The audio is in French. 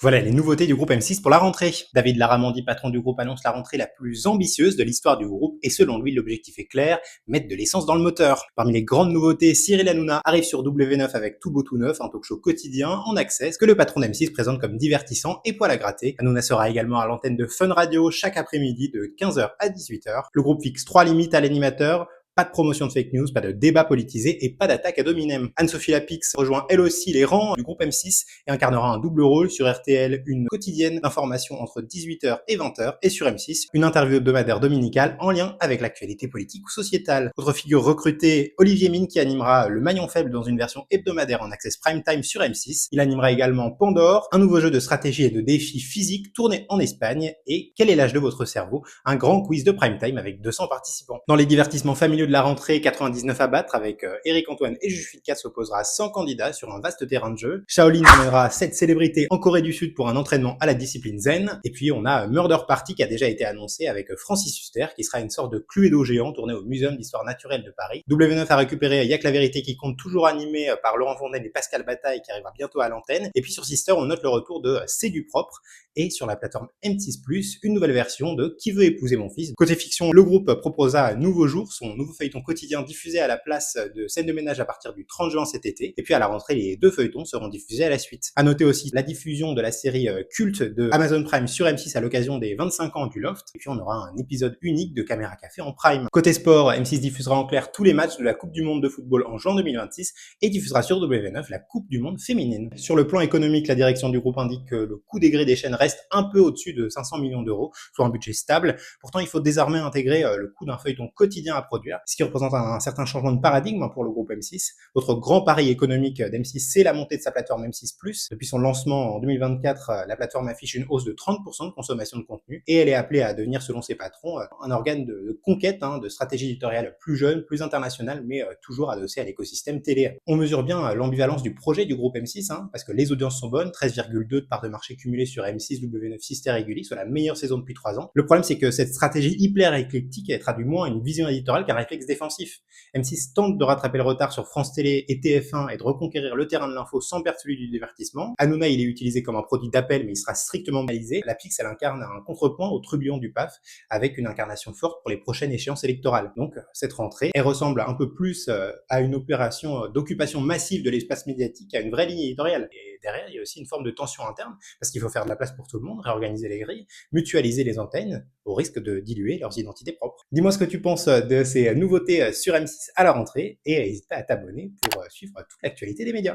Voilà les nouveautés du groupe M6 pour la rentrée. David Larramendy, patron du groupe, annonce la rentrée la plus ambitieuse de l'histoire du groupe et selon lui, l'objectif est clair, mettre de l'essence dans le moteur. Parmi les grandes nouveautés, Cyril Hanouna arrive sur W9 avec Tout beau tout neuf, un talk show quotidien en accès, ce que le patron d'M6 présente comme divertissant et poil à gratter. Hanouna sera également à l'antenne de Fun Radio chaque après-midi de 15h à 18h. Le groupe fixe 3 limites à l'animateur: pas de promotion de fake news, pas de débat politisé et pas d'attaque ad hominem. Anne-Sophie Lapix rejoint elle aussi les rangs du groupe M6 et incarnera un double rôle sur RTL, une quotidienne d'information entre 18h et 20h, et sur M6, une interview hebdomadaire dominicale en lien avec l'actualité politique ou sociétale. Autre figure recrutée, Olivier Mine, qui animera Le Maillon Faible dans une version hebdomadaire en access prime time sur M6. Il animera également Pandore, un nouveau jeu de stratégie et de défis physiques tourné en Espagne, et Quel est l'âge de votre cerveau, un grand quiz de prime time avec 200 participants. Dans les divertissements familiaux de la rentrée, 99 à battre avec Eric Antoine et Jules Cat s'opposera à 100 candidats sur un vaste terrain de jeu. Shaolin emmènera 7 célébrités en Corée du Sud pour un entraînement à la discipline zen. Et puis on a Murder Party qui a déjà été annoncé avec Francis Huster qui sera une sorte de Cluedo géant tourné au Muséum d'Histoire Naturelle de Paris. W9 a récupéré Y'a que la vérité qui compte, toujours animé par Laurent Fontaine et Pascal Bataille, qui arrivera bientôt à l'antenne. Et puis sur Sister, on note le retour de C'est du propre. Et sur la plateforme M6+, une nouvelle version de Qui veut épouser mon fils. Côté fiction, le groupe proposa Nouveau Jour, son nouveau feuilleton quotidien diffusé à la place de Scène de ménage à partir du 30 juin cet été. Et puis à la rentrée, les deux feuilletons seront diffusés à la suite. À noter aussi la diffusion de la série culte de Amazon Prime sur M6 à l'occasion des 25 ans du Loft. Et puis on aura un épisode unique de Caméra Café en Prime. Côté sport, M6 diffusera en clair tous les matchs de la Coupe du Monde de football en juin 2026 et diffusera sur W9 la Coupe du Monde féminine. Sur le plan économique, la direction du groupe indique que le coût des grilles des chaînes reste un peu au-dessus de 500 millions d'euros, soit un budget stable. Pourtant, il faut désormais intégrer le coût d'un feuilleton quotidien à produire, ce qui représente un certain changement de paradigme pour le groupe M6. Autre grand pari économique d'M6, c'est la montée de sa plateforme M6+. Depuis son lancement en 2024, la plateforme affiche une hausse de 30% de consommation de contenu et elle est appelée à devenir, selon ses patrons, un organe de conquête, de stratégie éditoriale plus jeune, plus internationale, mais toujours adossé à l'écosystème télé. On mesure bien l'ambivalence du projet du groupe M6, parce que les audiences sont bonnes, 13,2 de part de marché cumulée sur M6, W9, Sister et Gulli, soit la meilleure saison depuis 3 ans. Le problème, c'est que cette stratégie hyper éclectique, elle traduit moins une vision éditoriale qu'un réflexe défensif. M6 tente de rattraper le retard sur France Télé et TF1 et de reconquérir le terrain de l'info sans perdre celui du divertissement. Hanouna, il est utilisé comme un produit d'appel, mais il sera strictement balisé. La Pix, elle incarne un contrepoint au trublion du PAF, avec une incarnation forte pour les prochaines échéances électorales. Donc, cette rentrée, elle ressemble un peu plus à une opération d'occupation massive de l'espace médiatique qu'à une vraie ligne éditoriale. Et derrière, il y a aussi une forme de tension interne, parce qu'il faut faire de la place pour tout le monde, réorganiser les grilles, mutualiser les antennes, au risque de diluer leurs identités propres. Dis-moi ce que tu penses de ces nouveautés sur M6 à la rentrée, et n'hésite pas à t'abonner pour suivre toute l'actualité des médias.